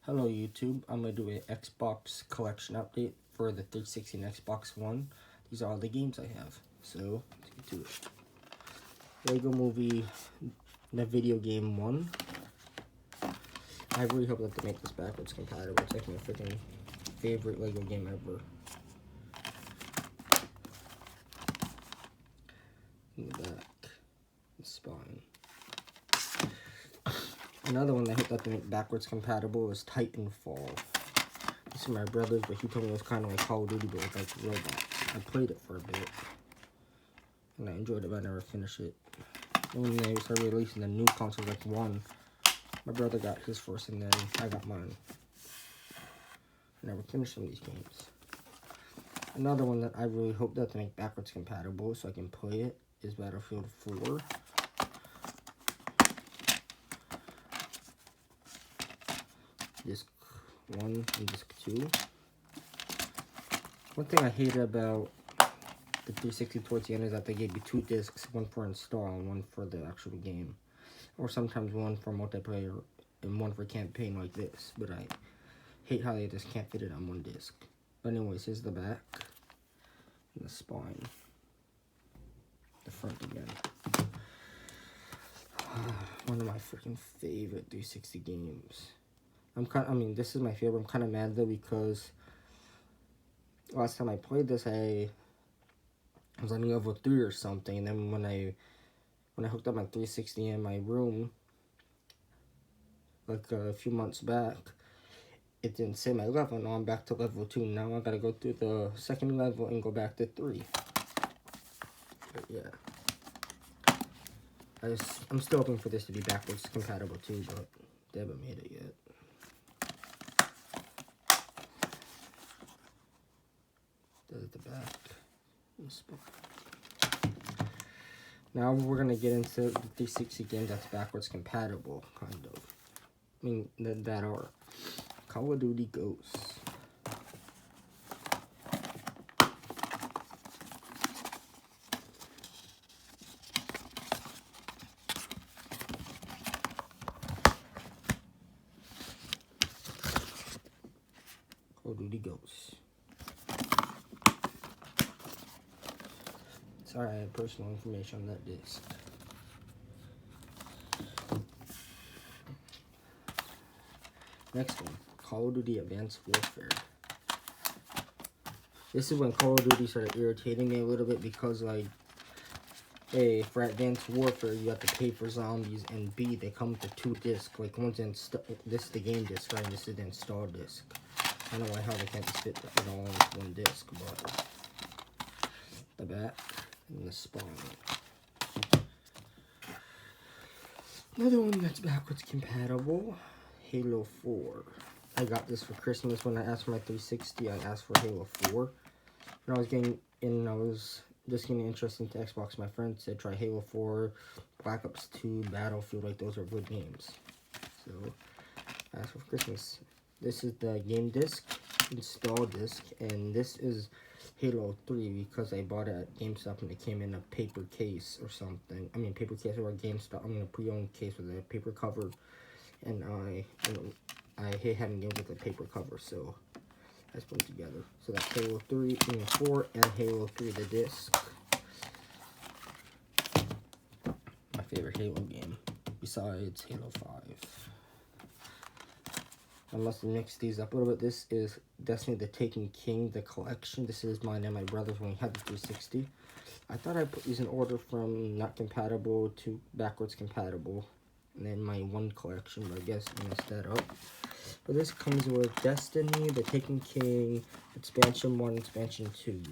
Hello YouTube, I'm going to do an Xbox collection update for the 360 and Xbox One. These are all the games I have, so let's get to it. Lego Movie, the video game 1. I really hope that they make this backwards compatible. It's like my freaking favorite Lego game ever. In the back, the spine. Another one that I hope that they make backwards compatible is Titanfall. This is my brother's, but he told me it was kind of like Call of Duty, but with like robots. I played it for a bit, and I enjoyed it, but I never finished it. And when they started releasing the new consoles, like one, my brother got his first, and then I got mine. I never finished some of these games. Another one that I really hope that they make backwards compatible so I can play it is Battlefield 4. Disc 1 and Disc 2. One thing I hated about the 360 towards the end is that they gave you 2 discs, one for install and one for the actual game. Or sometimes one for multiplayer and one for campaign like this. But I hate how they just can't fit it on one disc. But anyways, here's the back. And the spine. The front again. One of my freaking favorite 360 games. This is my favorite. I'm kind of mad though because last time I played this, I was on level 3 or something, and then when I hooked up my 360 in my room, like a few months back, it didn't say my level. Now I'm back to level 2. Now I gotta go through the second level and go back to 3. But yeah, I'm still hoping for this to be backwards compatible too, but they haven't made it yet. There's the back. Now we're gonna get into the 360 games that's backwards compatible, kind of. I mean, that are Call of Duty Ghosts. Call of Duty Ghosts. Sorry, I have personal information on that disc. Next one, Call of Duty Advanced Warfare. This is when Call of Duty started irritating me a little bit because, like, A, for Advanced Warfare, you have to pay for zombies, and B, they come with the 2 discs. Like, one's this is the game disc, right, and this is the install disc. I don't know how they can't just fit it all in one disc, but the back and the spine. Another one that's backwards compatible, Halo 4. I got this for Christmas when I asked for my 360. I asked for Halo 4. When I was just getting interested into Xbox, my friend said try Halo 4, Black Ops 2, Battlefield, like those are good games. So I asked for Christmas. This is the game disc, install disc, and this is Halo 3 because I bought it at GameStop and it came in a paper case or something. I mean, paper case or a GameStop. I mean, a pre-owned case with a paper cover, and I hate having games with a paper cover, so I just put them together. So that's Halo 3, 4, and Halo 3, the disc. My favorite Halo game, besides Halo 5. I must mix these up a little bit. This is Destiny the Taken King, the collection. This is mine and my brother's when we had the 360. I thought I put these in order from not compatible to backwards compatible. And then my one collection, but I guess I messed that up. But this comes with Destiny, the Taken King, Expansion 1, Expansion 2.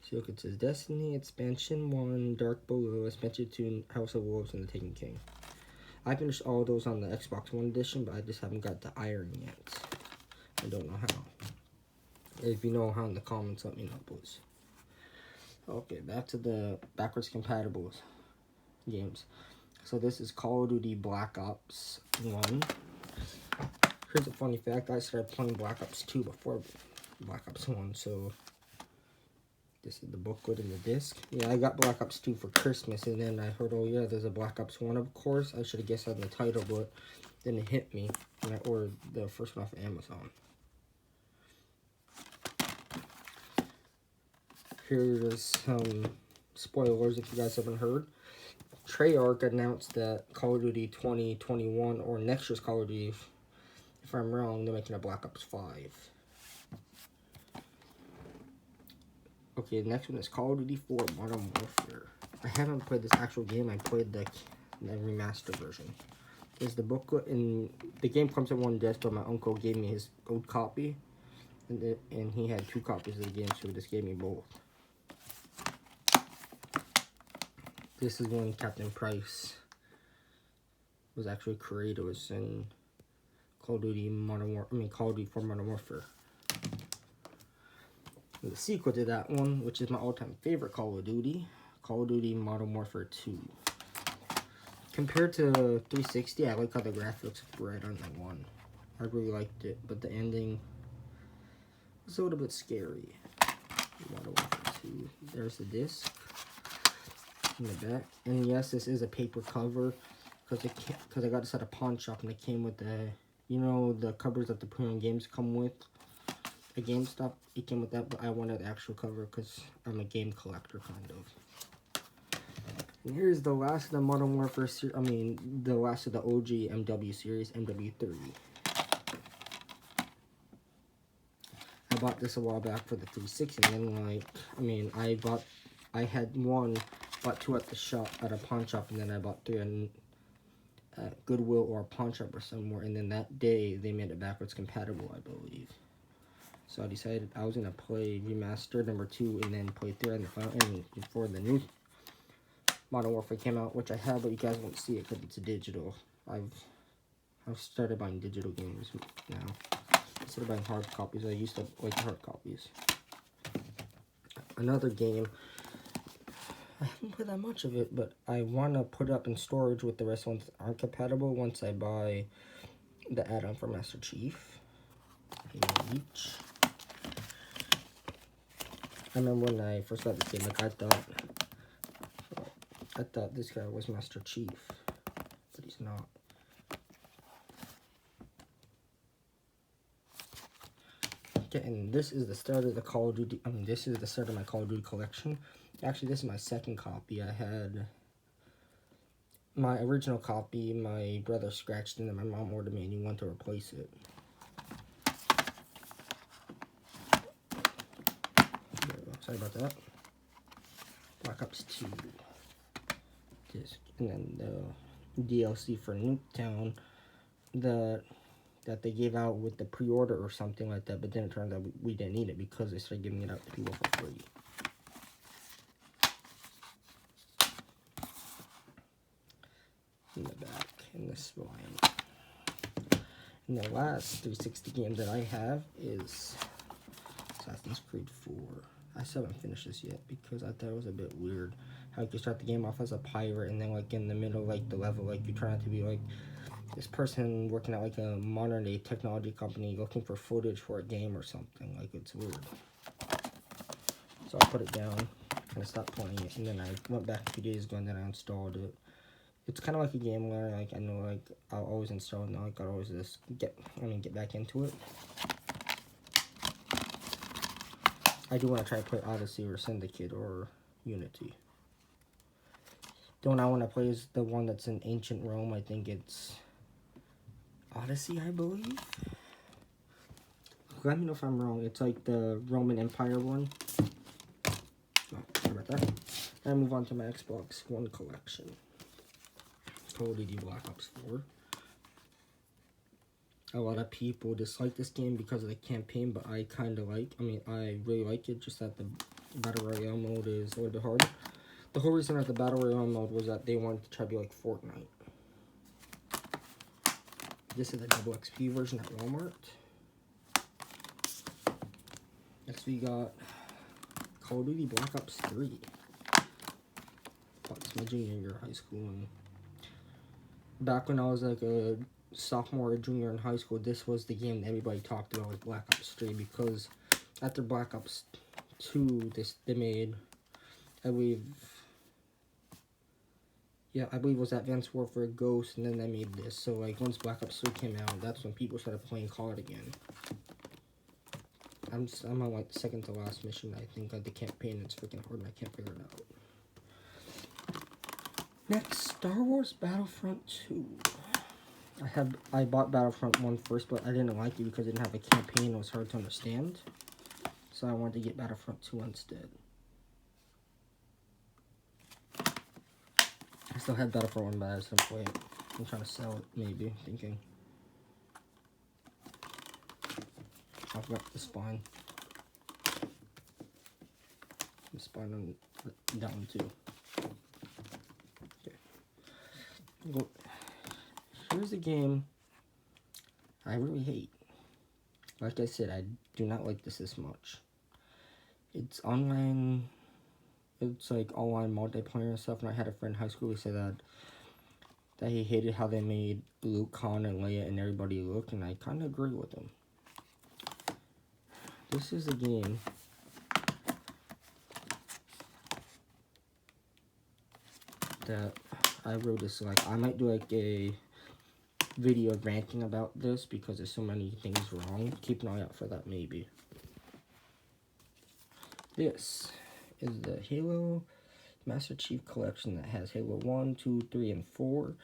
So look, it says Destiny, Expansion 1, Dark Below, Expansion 2, House of Wolves, and the Taken King. I finished all those on the Xbox One edition, but I just haven't got the iron yet. I don't know how. If you know how in the comments, let me know, please. Okay, back to the backwards compatible games. So this is Call of Duty Black Ops 1. Here's a funny fact. I started playing Black Ops 2 before Black Ops 1, so This is the booklet and the disc. Yeah, I got Black Ops 2 for Christmas, and then I heard, oh yeah, there's a Black Ops 1, of course. I should have guessed on the title, but then it hit me, and I ordered the first one off of Amazon. Here's some spoilers if you guys haven't heard. Treyarch announced that Call of Duty 2021, or next year's Call of Duty, if I'm wrong, they're making a Black Ops 5. Okay, the next one is Call of Duty 4 Modern Warfare. I haven't played this actual game. I played the remastered version. There's the booklet, and the game comes in one disc, but my uncle gave me his old copy, and he had 2 copies of the game, so he just gave me both. This is when Captain Price was actually created. It was in Call of Duty Call of Duty 4 Modern Warfare. The sequel to that one, which is my all-time favorite Call of Duty Modern Warfare 2. Compared to 360, I like how the graphics were right on that one. I really liked it, but the ending was a little bit scary. Modern Warfare 2. There's the disc in the back, and yes, this is a paper cover because I got this at a pawn shop, and it came with the, you know, the covers that the premium games come with. A GameStop, it came with that, but I wanted the actual cover because I'm a game collector, kind of. And here's the last of the Modern Warfare series, the last of the OG MW series, MW3. I bought this a while back for the 360, and then, I had one, bought 2 at the shop, at a pawn shop, and then I bought 3 at Goodwill or a pawn shop or somewhere, and then that day, they made it backwards compatible, I believe. So I decided I was going to play Remastered number 2 and then play 3 on the final ending before the new Modern Warfare came out, which I have, but you guys won't see it because it's digital. I've started buying digital games now. Instead of buying hard copies, I used to like hard copies. Another game, I haven't played that much of it, but I want to put it up in storage with the rest of ones that aren't compatible once I buy the add-on for Master Chief. Halo Reach. I remember when I first got this game, like I thought this guy was Master Chief, but he's not. Okay, and this is the start of the Call of Duty. This is the start of my Call of Duty collection. Actually, this is my second copy. I had my original copy. My brother scratched it, and my mom ordered me a new one to replace it. Sorry about that. Black Ops 2 disc, and then the DLC for Nuketown that they gave out with the pre-order or something like that, but then it turned out we didn't need it because they started giving it out to people for free. In the back, in the spine. And the last 360 game that I have is Assassin's Creed 4. I still haven't finished this yet because I thought it was a bit weird how you can start the game off as a pirate and then like in the middle, like the level, like you turn out to be like this person working at like a modern day technology company looking for footage for a game or something. Like it's weird. So I put it down and I stopped playing it, and then I went back a few days ago and then I installed it. It's kind of like a game where like I know like I'll always install it now. Like I'll always just get back into it. I do want to try to play Odyssey or Syndicate or Unity. The one I want to play is the one that's in ancient Rome. I think it's Odyssey, I believe. Let me know if I'm wrong. It's like the Roman Empire one. Oh, sorry about that. And I move on to my Xbox One collection. Call of Duty Black Ops 4. A lot of people dislike this game because of the campaign, but I kind of like. I really like it. Just that the Battle Royale mode is a little bit harder. The whole reason that the Battle Royale mode was that they wanted to try to be like Fortnite. This is the double XP version at Walmart. Next we got Call of Duty Black Ops 3. It's my junior year of high school, and back when I was like a sophomore or junior in high school, this was the game that everybody talked about, was Black Ops 3, because after Black Ops 2, they made, I believe, yeah, I believe it was Advanced Warfare Ghost, and then they made this. So, like, once Black Ops 3 came out, that's when people started playing COD again. I'm on, like, the second to last mission, I think, of the campaign. It's freaking hard, and I can't figure it out. Next, Star Wars Battlefront 2. I bought Battlefront 1 first, but I didn't like it because it didn't have a campaign. It was hard to understand. So I wanted to get Battlefront 2 instead. I still had Battlefront 1, but I just didn't play it. I'm trying to sell it, maybe, thinking. I've got the spine. The spine on that one too. Okay. Well, here's a game I really hate. Like I said, I do not like this much. It's online. It's like online multiplayer and stuff. And I had a friend in high school who said that he hated how they made Luke, Han, and Leia and everybody look, and I kind of agree with him. This is a game that I really dislike. I might do like a video ranting about this because there's so many things wrong. Keep an eye out for that, maybe. This is the Halo Master Chief Collection that has Halo 1, 2, 3, and 4.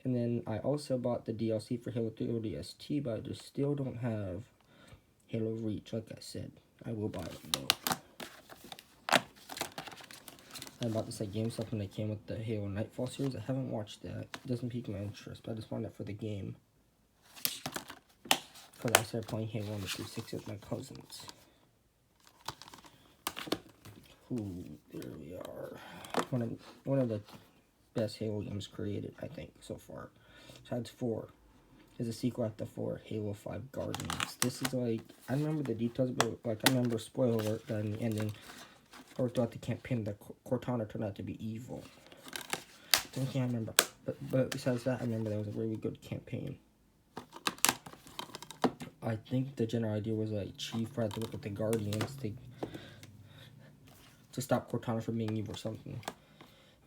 And then I also bought the DLC for Halo 3 ODST, but I just still don't have Halo Reach, like I said. I will buy it, though. I bought this at GameStop when they came with the Halo Nightfall series. I haven't watched that. It doesn't pique my interest, but I just wanted it for the game. Because I started playing Halo on the 360 with my cousins. Ooh, there we are. One of the best Halo games created, I think, so far. Besides 4. Is a sequel after 4, Halo 5 Guardians. This is like, I remember the details, but like I remember, spoiler alert, that in the ending, or throughout the campaign, that Cortana turned out to be evil. I can't remember, but besides that, I remember that was a really good campaign. I think the general idea was like Chief had to work with the Guardians to stop Cortana from being evil or something.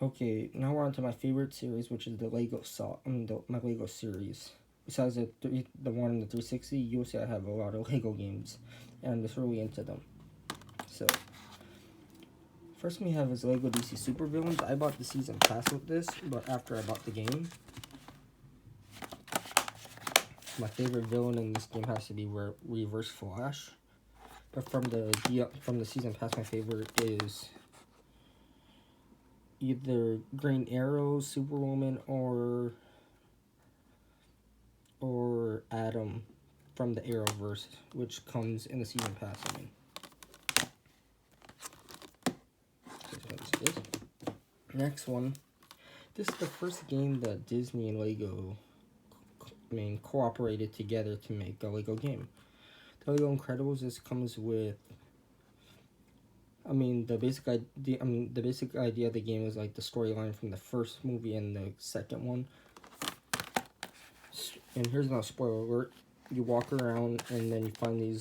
Okay, now we're on to my favorite series, which is the my Lego series. Besides the one in the 360, you'll see I have a lot of Lego games, and I'm just really into them. So, first we have is Lego DC Super Villains. I bought the season pass with this, but after I bought the game, my favorite villain in this game has to be Reverse Flash. But from the season pass, my favorite is either Green Arrow, Superwoman, or Atom from the Arrowverse, which comes in the season pass. Next one. This is the first game that Disney and Lego cooperated together to make a Lego game. The Lego Incredibles. This comes with, the basic idea of the game is like the storyline from the first movie and the second one. And here's no spoiler alert. You walk around and then you find these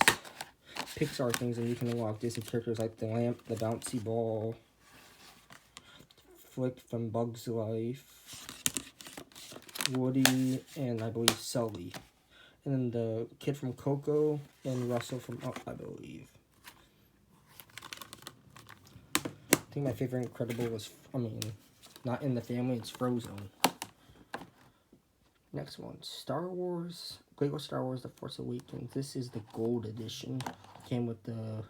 Pixar things, and you can unlock Disney characters like the lamp, the bouncy ball, Flick from Bug's Life, Woody, and I believe Sully. And then the kid from Coco and Russell from Up, I believe. I think my favorite Incredible was, not in the family, it's Frozen. Next one, Star Wars, Lego Star Wars The Force Awakens. This is the gold edition. Came with the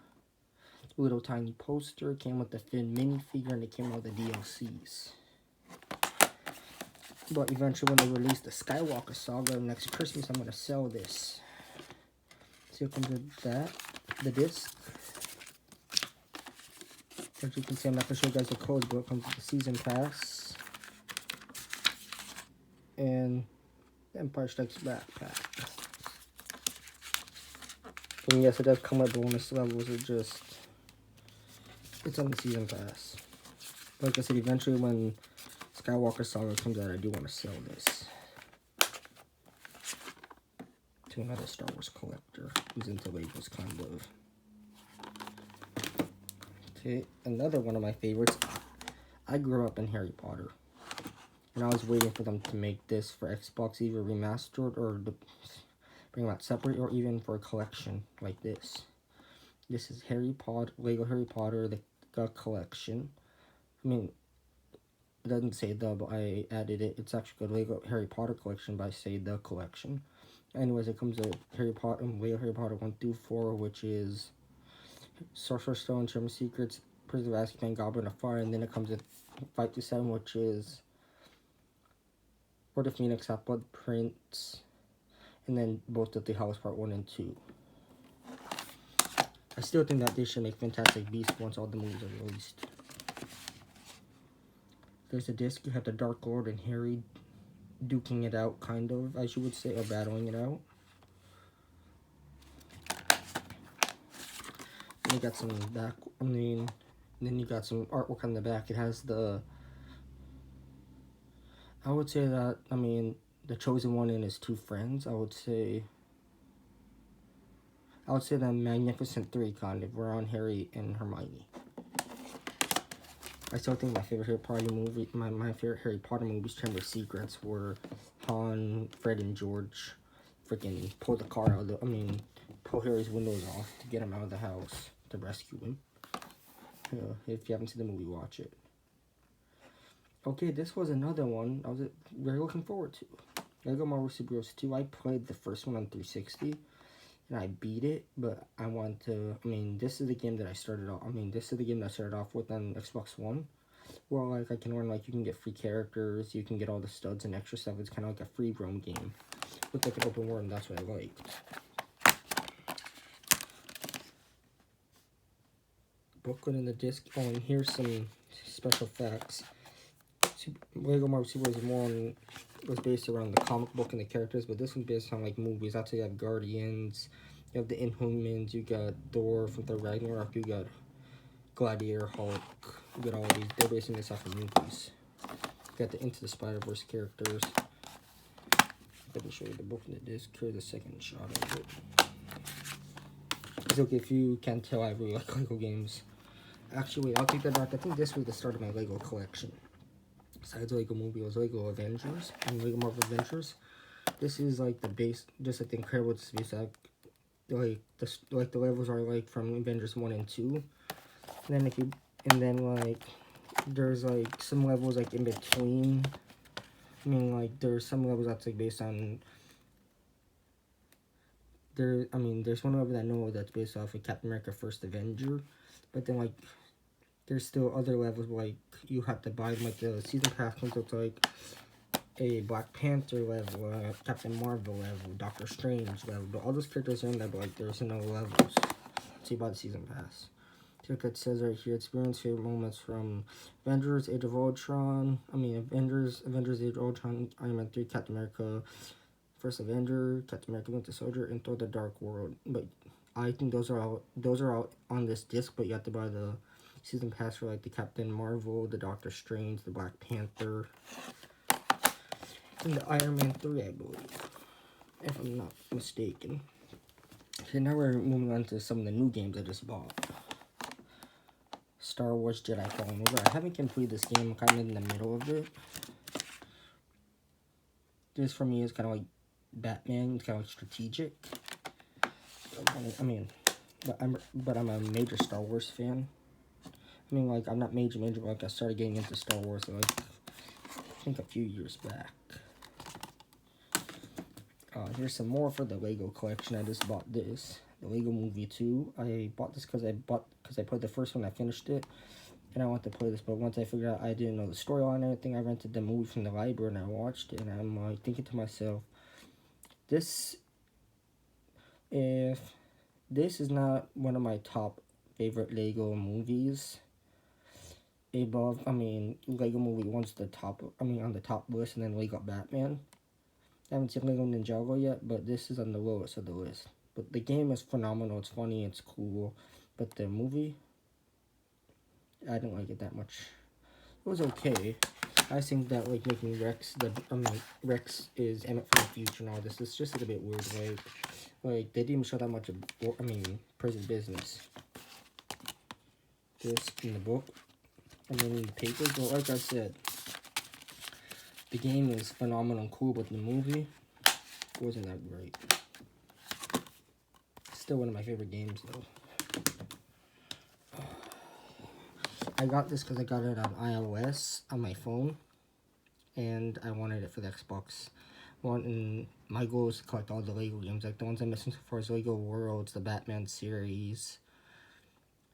little tiny poster, came with the Finn minifigure, and it came with the DLCs. But eventually when they released the Skywalker Saga next Christmas, I'm going to sell this. So it comes with that, the disc. As you can see, I'm not going to show you guys the codes, but it comes with the Season Pass. And Empire Strikes Back pack. And yes, it does come with bonus levels. It's on the Season Pass. Like I said, eventually when Skywalker Saga comes out, I do want to sell this to another Star Wars collector who's into Legos, kind of. Okay, another one of my favorites. I grew up in Harry Potter. And I was waiting for them to make this for Xbox, either remastered or bring them out separate, or even for a collection like this. This is Lego Harry Potter, the collection. I mean, it doesn't say the, but I added it. It's actually called Lego Harry Potter collection, but I say the collection. Anyways, it comes with Lego Harry Potter 1 through 4, which is Sorcerer's Stone, Chamber of Secrets, Prisoner of Azkaban, Goblet of Fire, and then it comes with 5 through 7, which is Order of Phoenix, Half-Blood Prince, and then both of the Hallows Part 1 and 2. I still think that they should make Fantastic Beasts once all the movies are released. There's a disc, you have the Dark Lord and Harry duking it out, kind of, as you would say, or battling it out. And you got some then you got some artwork on the back. It has I would say that, the Chosen One and his 2 friends, I would say the Magnificent 3, kind of, Ron, Harry, and Hermione. I still think my favorite Harry Potter movie, my favorite Harry Potter movies, Chamber of Secrets, were Han, Fred, and George freaking pull the car out of pull Harry's windows off to get him out of the house to rescue him. If you haven't seen the movie, watch it. Okay, this was another one I was very looking forward to. Lego Marvel Superheroes 2. I played the first one on 360, and I beat it, but I want to, this is the game that I started off, this is the game that I started off with on Xbox One, where, like, I can learn, like, you can get free characters, you can get all the studs and extra stuff. It's kind of like a free roam game with, like, an open world, and that's what I liked. Booklet in the disc. Oh, and here's some special facts. Lego Marvel Superheroes was based around the comic book and the characters, but this one's based on, like, movies. That's why you have Guardians, you have the Inhumans, you got Thor from Thor Ragnarok, you got Gladiator, Hulk, you got all these. They're basing this off of movies. You got the Into the Spider-Verse characters. Let me show you the book in the disc. Here's the second shot of it. It's okay if you can't tell, I really like Lego games. Actually, I'll take that back. I think this was the start of my Lego collection. Besides Lego Movie, it was Lego Avengers and Lego Marvel Adventures. This is like the base, just like the Incredibles space, like the levels are like from Avengers 1 and 2. And then like there's like some levels like in between. There's some levels that's like based on there's one level that I know that's based off of Captain America First Avenger, but then like there's still other levels like you have to buy them, like the season pass comes with like a Black Panther level, Captain Marvel level, Doctor Strange level, but all those characters are in there, but like there's no levels. So you buy the season pass. Look, it says right here, experience favorite moments from Avengers, Age of Ultron, Avengers, Age of Ultron, Iron Man 3, Captain America, First Avenger, Captain America, Winter Soldier, and Thor: The Dark World. But I think those are all on this disc, but you have to buy the season pass for like the Captain Marvel, the Doctor Strange, the Black Panther, and the Iron Man 3, I believe, if I'm not mistaken. Okay, now we're moving on to some of the new games I just bought. Star Wars Jedi Fallen Order. I haven't completed this game. I'm kind of in the middle of it. This for me is kind of like Batman. It's kind of like strategic. But I'm a major Star Wars fan. I'm not major, but like I started getting into Star Wars like I think a few years back. Here's some more for the Lego collection. I just bought this. The Lego Movie 2. I bought this because I played the first one, I finished it, and I wanted to play this, but once I figured out I didn't know the storyline and everything, I rented the movie from the library and I watched it, and I'm like thinking to myself, if this is not one of my top favorite Lego movies, Lego Movie 1's on the top list, and then Lego Batman. I haven't seen Lego Ninjago yet, but this is on the lowest of the list. But the game is phenomenal. It's funny. It's cool. But the movie, I didn't like it that much. It was okay. I think that like making Rex is Emmett from the future and all this. It's just like a bit weird. Like they didn't even show that much of prison business. disc in the book. And then the papers. But like I said, the game is phenomenal and cool, but the movie wasn't that great. Still one of my favorite games, though. I got this because I got it on iOS on my phone, and I wanted it for the Xbox One. And my goal is to collect all the Lego games, like the ones I'm missing so far is Lego Worlds, the Batman series,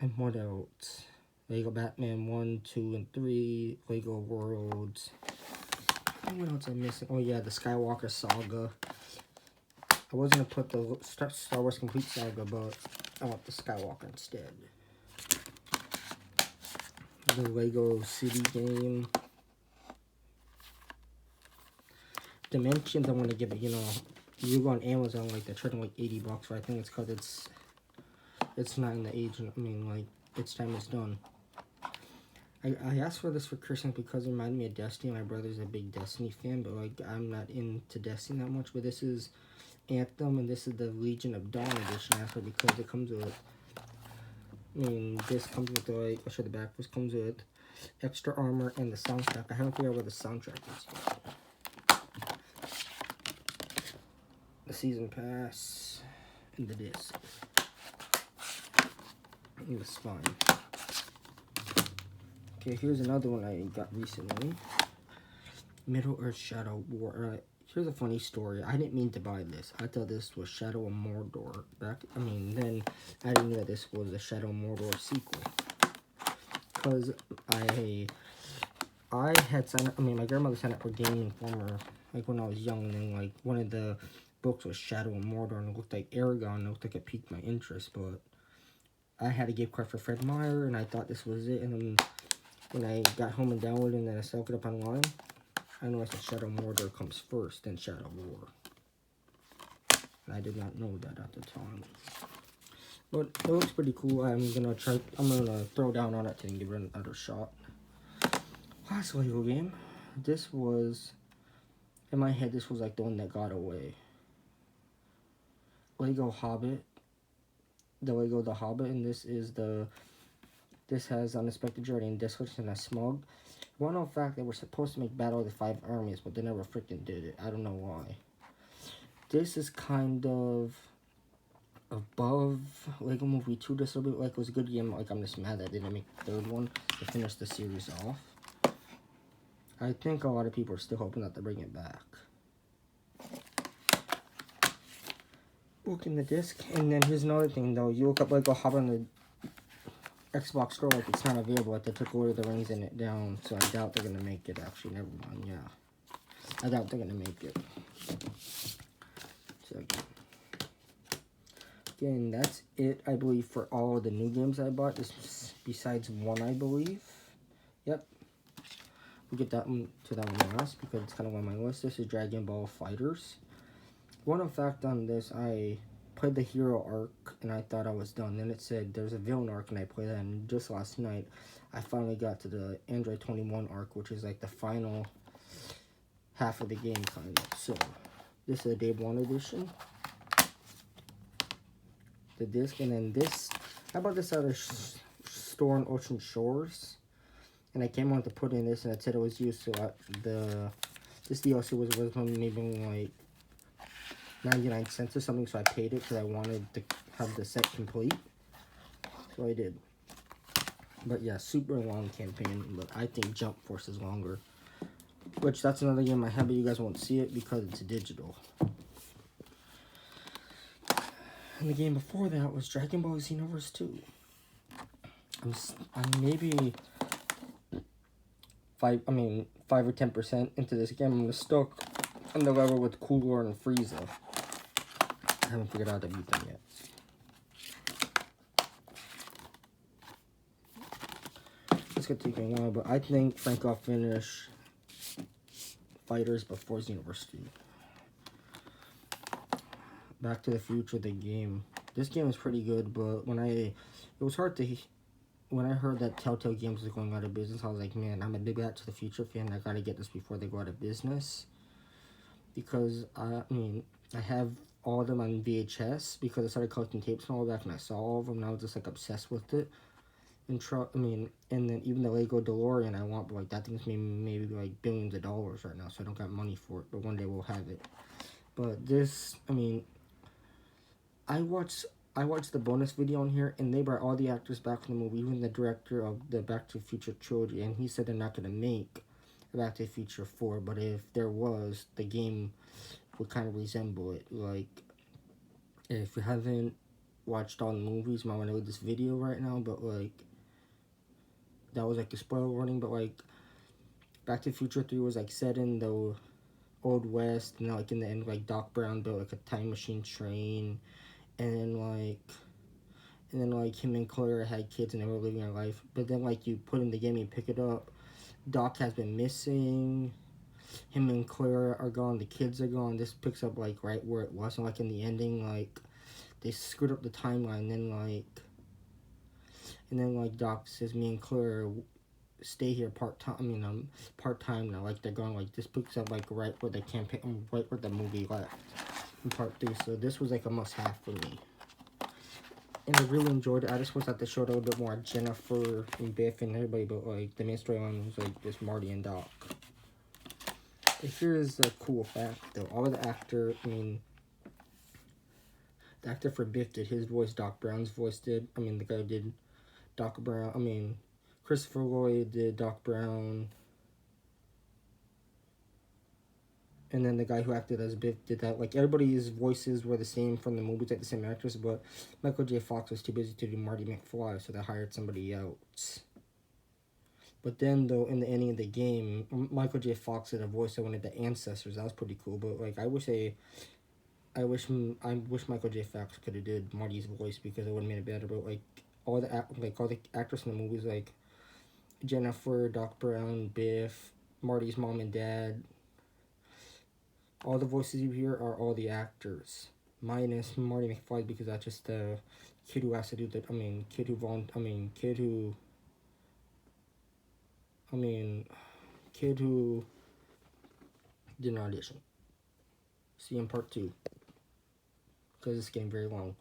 and what else? Lego Batman 1, 2, and 3, Lego Worlds. And what else I'm missing? Oh yeah, the Skywalker Saga. I was gonna put the Star Wars Complete Saga, but I want the Skywalker instead. The Lego City game. Dimensions, I want to give it, you know, you go on Amazon, like, they're trading like $80, but I think it's because it's not in the age, I mean, like, its time is done. I asked for this for Christmas because it reminded me of Destiny. My brother's a big Destiny fan, but, like, I'm not into Destiny that much, but this is Anthem, and this is the Legion of Dawn edition. I asked for it because it comes with, I mean, this comes with, like, I'll show the back, this comes with extra armor and the soundtrack. I haven't figured out where the soundtrack is yet. The season pass and the disc and the spine. Okay, here's another one I got recently. Middle Earth Shadow War. Here's a funny story. I didn't mean to buy this. I thought this was Shadow of Mordor. Then I didn't know that this was a Shadow of Mordor sequel. Because I had signed up, my grandmother signed up for Game Informer, like, when I was young, and then, like, one of the books was Shadow of Mordor, and it looked like Aragon, and it looked like it piqued my interest, but I had a gift card for Fred Meyer, and I thought this was it, and then when I got home and downloaded, and then I looked it up online, I noticed that Shadow of Mordor comes first, then Shadow of War. And I did not know that at the time. But it looks pretty cool. I'm gonna throw down on it and give it another shot. Last Lego game. This was, in my head, this was like the one that got away. Lego Hobbit. The Lego The Hobbit, and this has Unexpected Journey and Desolation and a Smug. One known fact, they were supposed to make Battle of the Five Armies, but they never freaking did it. I don't know why. This is kind of above Lego Movie 2 just a little bit. Like, it was a good game. Like, I'm just mad that they didn't make the third one to finish the series off. I think a lot of people are still hoping that they bring it back. Book in the disc. And then here's another thing, though. You look up Lego Hobbit on the Xbox store, like, it's not available. Like, they took Lord of the Rings in it down, so I doubt they're gonna make it. Actually, never mind. Yeah, I doubt they're gonna make it. So again, that's it, I believe, for all of the new games I bought. This besides one, I believe. Yep. We'll get that one to that one last because it's kind of on my list. This is Dragon Ball FighterZ. One fact on this, I played the hero arc and I thought I was done. Then it said there's a villain arc and I played that, and just last night I finally got to the Android 21 arc, which is like the final half of the game kind of. So this is a Day 1 edition. The disc, and then this, I bought this at a store in Ocean Shores, and I came on to put in this, and it said it was used, so this DLC was maybe like 99 cents or something, so I paid it because I wanted to have the set complete, so I did. But yeah, super long campaign, but I think Jump Force is longer, which that's another game I have, but you guys won't see it because it's digital. And the game before that was Dragon Ball Xenoverse 2. I'm maybe 5 or 10% into this game. I'm stuck on the level with Cooler and Frieza. I haven't figured out how to beat them yet. It's gonna take me a while, but I think Frank will finish FighterZ before Xenoverse 2. Back to the Future, the game. This game is pretty good, but when I heard that Telltale Games was going out of business, I was like, man, I'm a big Back to the Future fan. I gotta get this before they go out of business. Because, I have all of them on VHS because I started collecting tapes and all back and I saw all of them and I was just like obsessed with it. And and then even the Lego DeLorean I want, but like that thing's maybe like billions of dollars right now, so I don't got money for it. But one day we'll have it. But this, I watched the bonus video on here, and they brought all the actors back from the movie, even the director of the Back to the Future trilogy, and he said they're not gonna make Back to the Future 4, but if there was, the game would kind of resemble it. Like, if you haven't watched all the movies, you might want to read this video right now, but like, that was like a spoiler warning, but like, Back to the Future 3 was like set in the Old West, and like in the end, like Doc Brown built like a time machine train, and then like him and Claire had kids and they were living their life. But then like you put in the game, you pick it up, Doc has been missing. Him and Claire are gone. The kids are gone. This picks up like right where it was, and like in the ending, like they screwed up the timeline. And then like Doc says, "Me and Claire stay here part time. Part time now. Like they're gone. Like this picks up like right where the campaign, right where the movie left in part 3. So this was like a must have for me." And I really enjoyed it. I just wish that they showed a little bit more Jennifer and Biff and everybody, but like the main storyline was like just Marty and Doc. And here's a cool fact though. All of the actor for Biff did his voice, Doc Brown's voice did. The guy who did Doc Brown. Christopher Lloyd did Doc Brown. And then the guy who acted as Biff did that. Like, everybody's voices were the same from the movies, like the same actors, but Michael J. Fox was too busy to do Marty McFly, so they hired somebody else. But then, though, in the ending of the game, Michael J. Fox did a voice of one of the ancestors. That was pretty cool. But like, I wish Michael J. Fox could have did Marty's voice because it would have made it better. But like, all the actors in the movies, like Jennifer, Doc Brown, Biff, Marty's mom and dad. All the voices you hear are all the actors, minus Marty McFly because that's just the kid who has to do the. Kid who did an audition. See you in part 2 because it's getting very long.